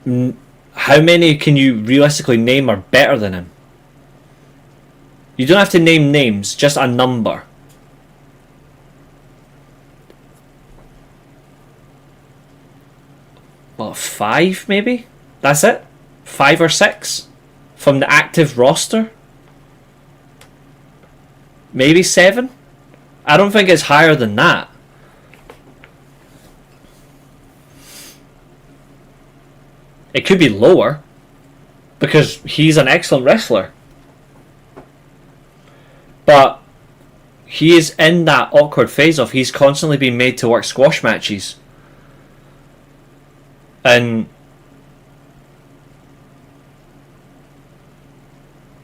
How many can you realistically name are better than him? You don't have to name names, just a number. What, 5 maybe? That's it? 5 or 6? From the active roster? Maybe 7? I don't think it's higher than that. It could be lower, because he's an excellent wrestler. But he is in that awkward phase of he's constantly being made to work squash matches. And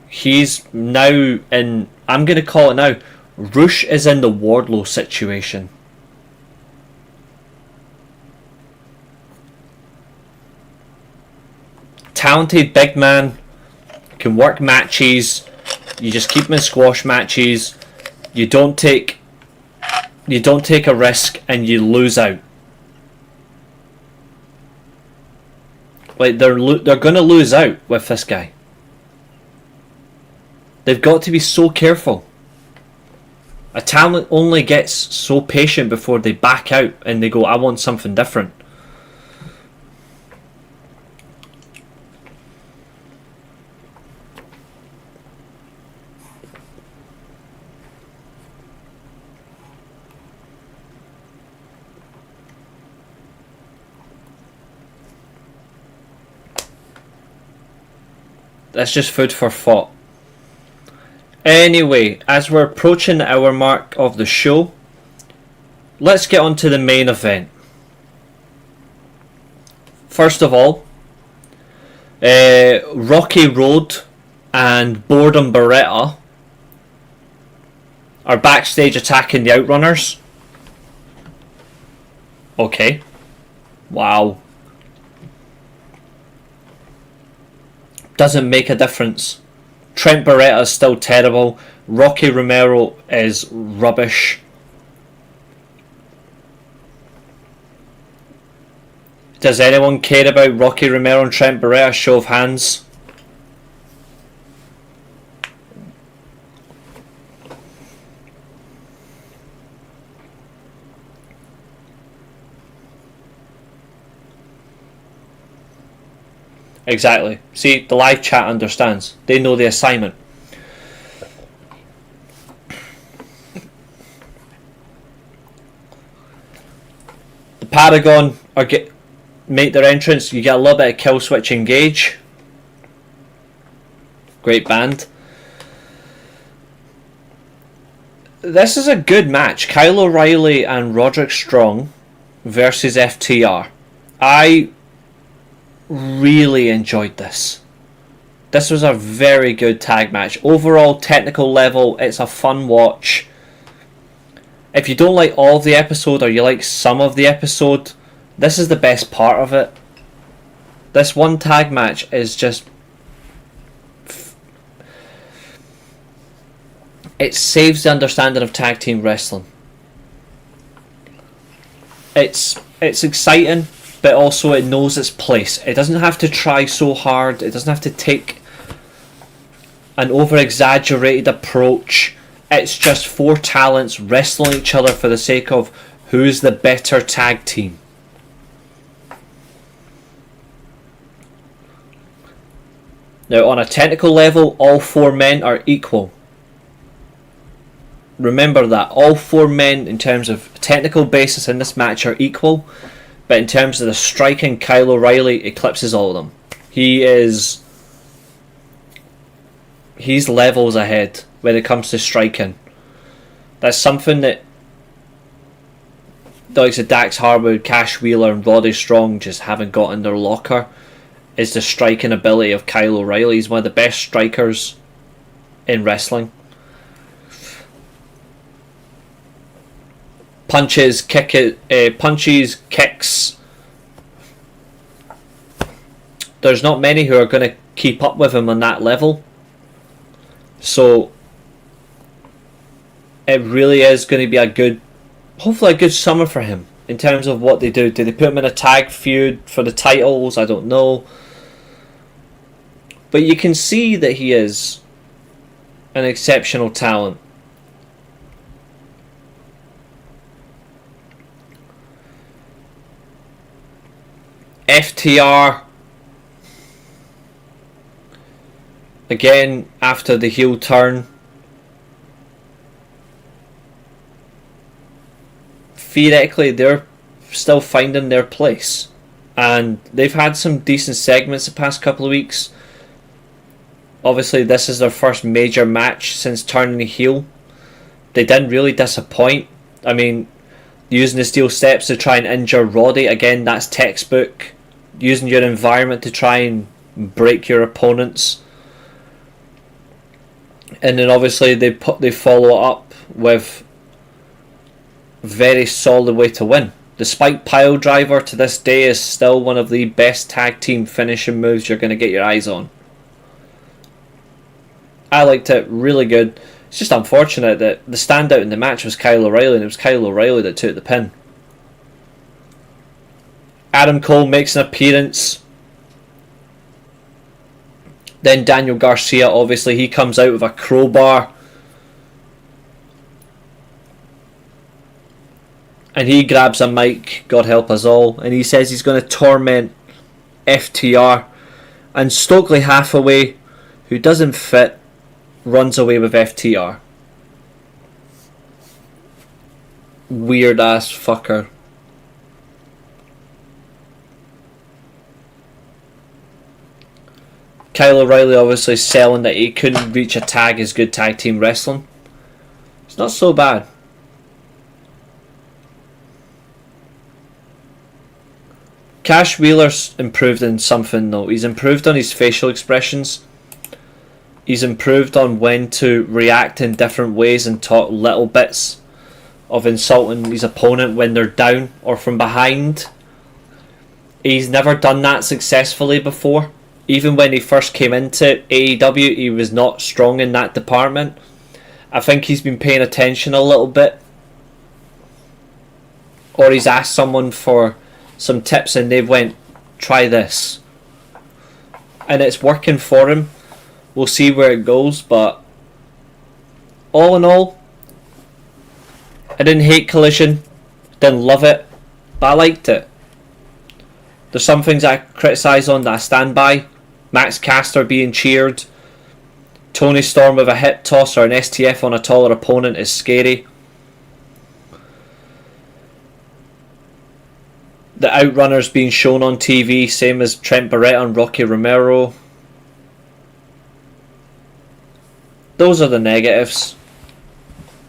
he's now in, I'm going to call it now, Roosh is in the Wardlow situation. Talented big man, can work matches. You just keep him in squash matches. You don't take a risk and you lose out. Like they're gonna lose out with this guy. They've got to be so careful. A talent only gets so patient before they back out and they go, I want something different. That's just food for thought. Anyway, as we're approaching the hour mark of the show, let's get on to the main event. First of all, Rocky Road and Boredom Beretta are backstage attacking the Outrunners. Okay. Wow. Doesn't make a difference. Trent Beretta is still terrible. Rocky Romero is rubbish. Does anyone care about Rocky Romero and Trent Beretta? Show of hands. Exactly. See, the live chat understands. They know the assignment. The Paragon make their entrance. You get a little bit of Kill Switch Engage. Great band. This is a good match. Kyle O'Reilly and Roderick Strong versus FTR. I really enjoyed this. This was a very good tag match. Overall technical level, it's a fun watch. If you don't like all of the episode or you like some of the episode, this is the best part of it. This one tag match is just, it saves the understanding of tag team wrestling. It's exciting, but also it knows its place. It doesn't have to try so hard. It doesn't have to take an over-exaggerated approach. It's just 4 talents wrestling each other for the sake of who's the better tag team. Now, on a technical level, all 4 men are equal. Remember that. All 4 men, in terms of technical basis in this match, are equal. But in terms of the striking, Kyle O'Reilly eclipses all of them. He's levels ahead when it comes to striking. That's something that the likes of Dax Harwood, Cash Wheeler and Roddy Strong just haven't got in their locker, is the striking ability of Kyle O'Reilly. He's one of the best strikers in wrestling. Punches, kicks. There's not many who are going to keep up with him on that level. So it really is going to be hopefully a good summer for him in terms of what they do. Do they put him in a tag feud for the titles? I don't know. But you can see that he is an exceptional talent. FTR, again, after the heel turn, theoretically they're still finding their place, and they've had some decent segments the past couple of weeks. Obviously this is their first major match since turning heel. They didn't really disappoint. I mean, using the steel steps to try and injure Roddy, again, that's textbook. Using your environment to try and break your opponents. And then obviously they follow up with very solid way to win. The spike pile driver to this day is still one of the best tag team finishing moves you're going to get your eyes on. I liked it, really good. It's just unfortunate that the standout in the match was Kyle O'Reilly, and it was Kyle O'Reilly that took the pin. Adam Cole makes an appearance. Then Daniel Garcia, obviously, he comes out with a crowbar. And he grabs a mic, God help us all, and he says he's going to torment FTR. And Stokely Hathaway, who doesn't fit, runs away with FTR. Weird ass fucker. Kyle O'Reilly obviously selling that he couldn't reach a tag as good tag team wrestling. It's not so bad. Cash Wheeler's improved in something though. He's improved on his facial expressions. He's improved on when to react in different ways and talk little bits of insulting his opponent when they're down or from behind. He's never done that successfully before. Even when he first came into AEW, he was not strong in that department. I think he's been paying attention a little bit. Or he's asked someone for some tips and they've went, try this. And it's working for him. We'll see where it goes, but all in all, I didn't hate Collision, didn't love it, but I liked it. There's some things I criticise on that I stand by. Max Caster being cheered, Tony Storm with a hip toss or an STF on a taller opponent is scary. The Outrunners being shown on TV, same as Trent Barretta and Rocky Romero. Those are the negatives.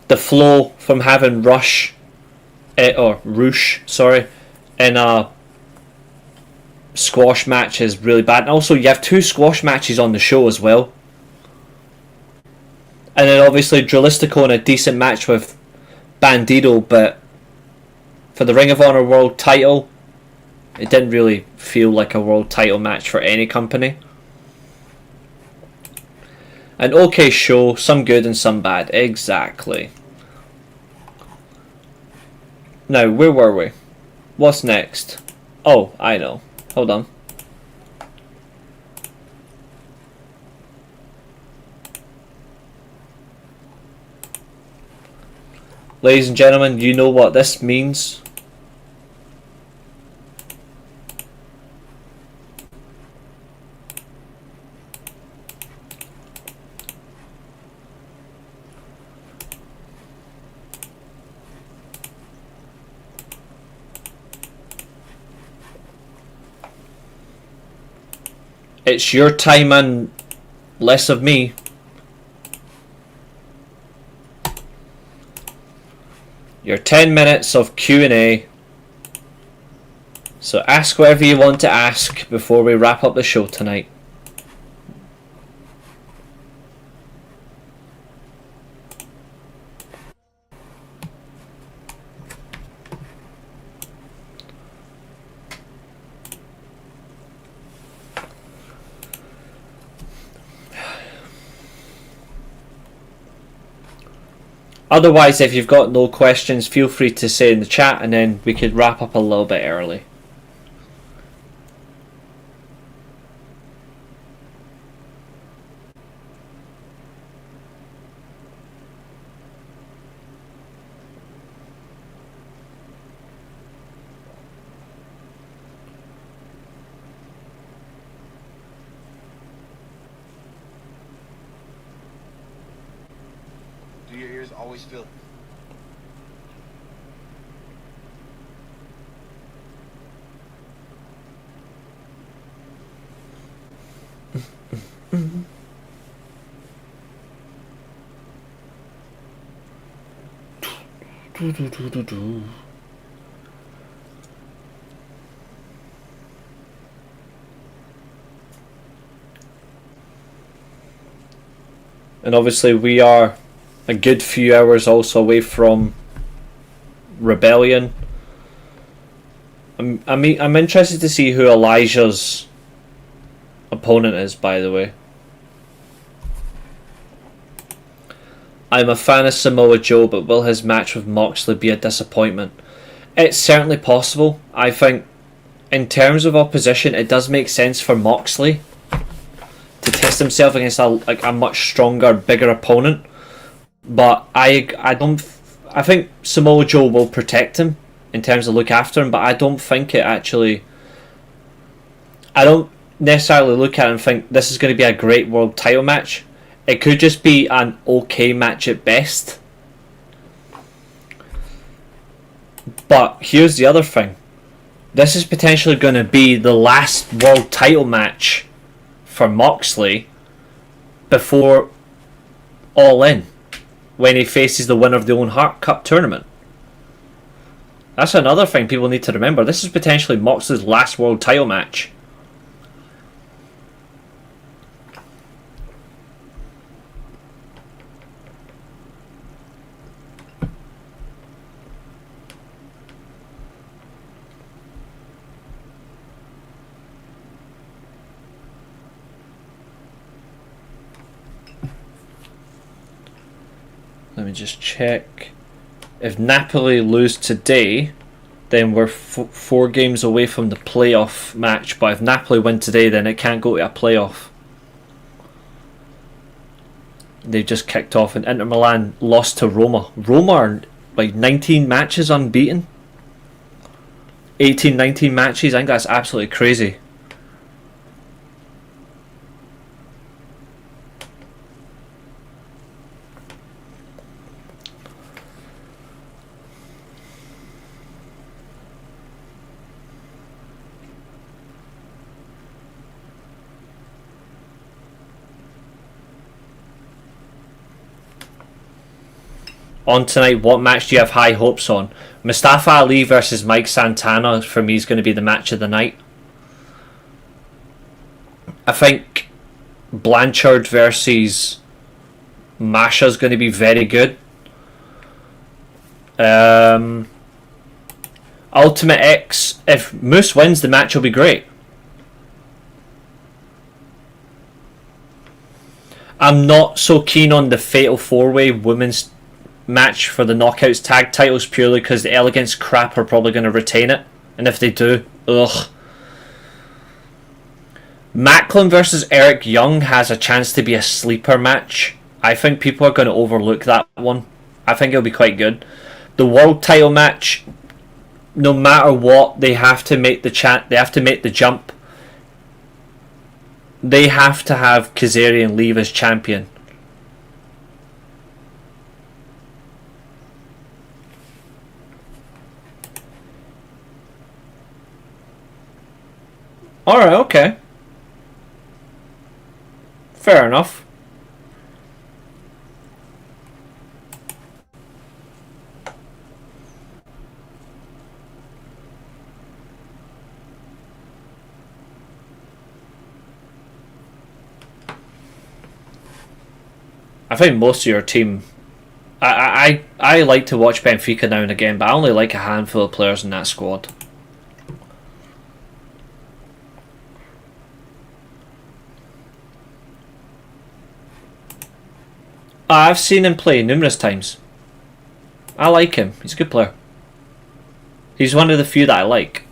The flow from having Roosh in a squash match is really bad. And also you have 2 squash matches on the show as well. And then obviously Drilistico in a decent match with Bandido, but for the Ring of Honor World title, it didn't really feel like a world title match for any company. An okay show, some good and some bad. Exactly. Now, where were we? What's next? Oh, I know. Hold on. Ladies and gentlemen, you know what this means. It's your time and less of me. Your 10 minutes of Q&A. So ask whatever you want to ask before we wrap up the show tonight. Otherwise, if you've got no questions, feel free to say in the chat and then we could wrap up a little bit early. always feel. And obviously we are a good few hours also away from Rebellion. I'm interested to see who Elijah's opponent is, by the way. I'm a fan of Samoa Joe, but will his match with Moxley be a disappointment? It's certainly possible. I think in terms of opposition, it does make sense for Moxley to test himself against a much stronger, bigger opponent. But I think Samoa Joe will protect him in terms of look after him, but I don't think it actually. I don't necessarily look at it and think this is going to be a great world title match. It could just be an okay match at best. But here's the other thing. This is potentially going to be the last world title match for Moxley before All In, when he faces the winner of the Owen Hart Cup tournament. That's another thing people need to remember. This is potentially Moxley's last world title match. Let me just check. If Napoli lose today, then we're 4 games away from the playoff match. But if Napoli win today, then it can't go to a playoff. They've just kicked off, and Inter Milan lost to Roma. Roma are like 19 matches unbeaten. 18, 19 matches. I think that's absolutely crazy. On tonight, what match do you have high hopes on? Mustafa Ali versus Mike Santana for me is going to be the match of the night. I think Blanchard versus Masha is going to be very good. Ultimate X, if Moose wins, the match will be great. I'm not so keen on the Fatal 4-Way women's match for the Knockouts tag titles purely because the Elegance crap are probably going to retain it, and if they do, ugh. Macklin versus Eric Young has a chance to be a sleeper match. I think people are going to overlook that one. I think it'll be quite good. The world title match, no matter what, they have to make the they have to make the jump. They have to have Kazarian leave as champion. Alright, okay. Fair enough. I think most of your team... I like to watch Benfica now and again, but I only like a handful of players in that squad. I've seen him play numerous times. I like him. He's a good player. He's one of the few that I like.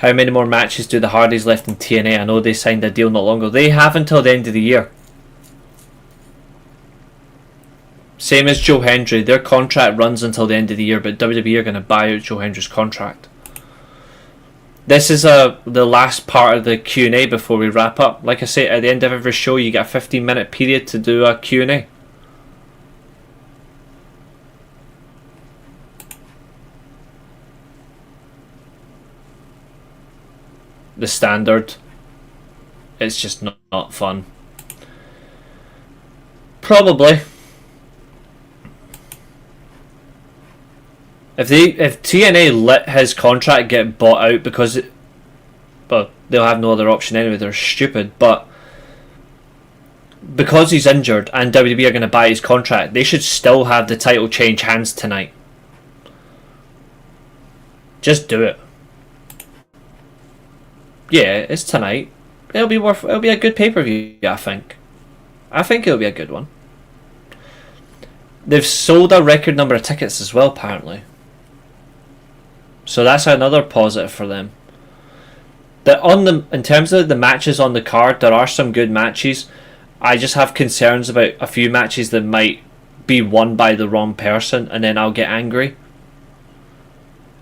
How many more matches do the Hardys left in TNA? I know they signed a deal not long ago. They have until the end of the year. Same as Joe Hendry. Their contract runs until the end of the year, but WWE are going to buy out Joe Hendry's contract. This is the last part of the Q&A before we wrap up. Like I say, at the end of every show, you get a 15-minute period to do a Q&A. The standard. It's just not fun. Probably. If TNA let his contract get bought out because they'll have no other option anyway, they're stupid, but because he's injured and WWE are going to buy his contract, they should still have the title change hands tonight. Just do it. Yeah, it's tonight. It'll be a good pay-per-view, I think. I think it'll be a good one. They've sold a record number of tickets as well, apparently. So that's another positive for them. In terms of the matches on the card, there are some good matches. I just have concerns about a few matches that might be won by the wrong person, and then I'll get angry.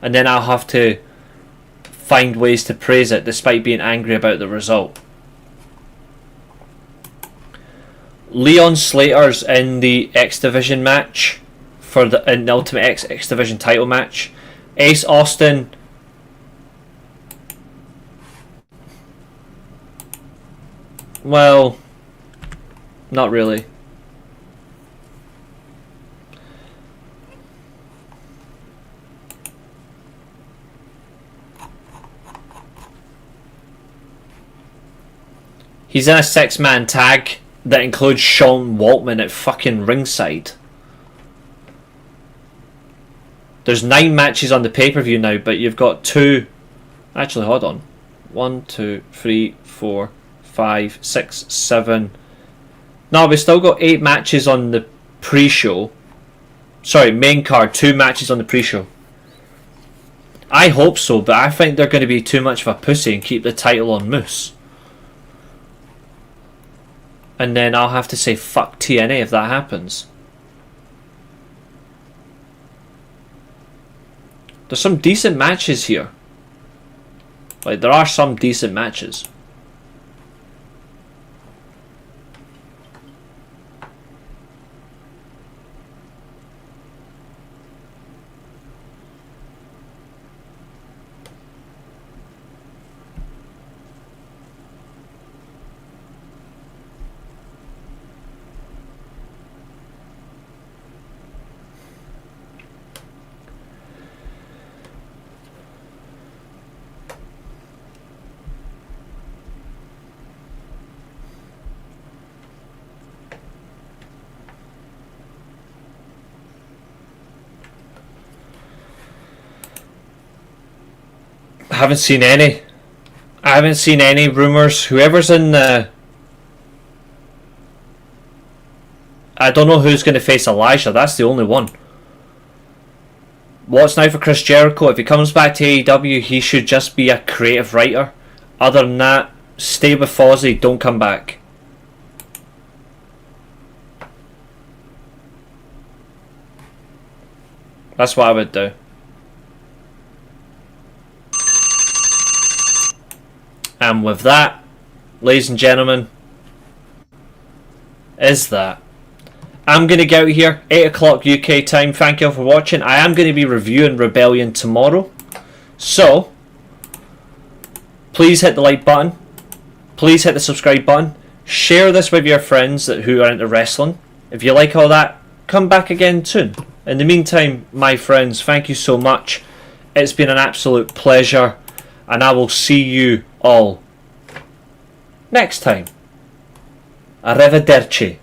And then I'll have to find ways to praise it despite being angry about the result. Leon Slater's in the X Division match in the Ultimate X Division title match. Ace Austin well, not really. He's in a 6-man tag that includes Sean Waltman at fucking ringside. There's 9 matches on the pay-per-view now, but you've got 2... Actually, hold on. 1, 2, 3, 4, 5, 6, 7... No, we've still got 8 matches on the pre-show. Sorry, main card, 2 matches on the pre-show. I hope so, but I think they're going to be too much of a pussy and keep the title on Moose. And then I'll have to say fuck TNA if that happens. There's some decent matches here. Like, there are some decent matches. I haven't seen any rumours. Whoever's in the... I don't know who's going to face Elijah. That's the only one. What's now for Chris Jericho? If he comes back to AEW, he should just be a creative writer. Other than that, stay with Fozzy. Don't come back. That's what I would do. And with that, ladies and gentlemen, is that. I'm going to get out of here, 8 o'clock UK time. Thank you all for watching. I am going to be reviewing Rebellion tomorrow. So, please hit the like button. Please hit the subscribe button. Share this with your friends who are into wrestling. If you like all that, come back again soon. In the meantime, my friends, thank you so much. It's been an absolute pleasure. And I will see you all next time. Arrivederci.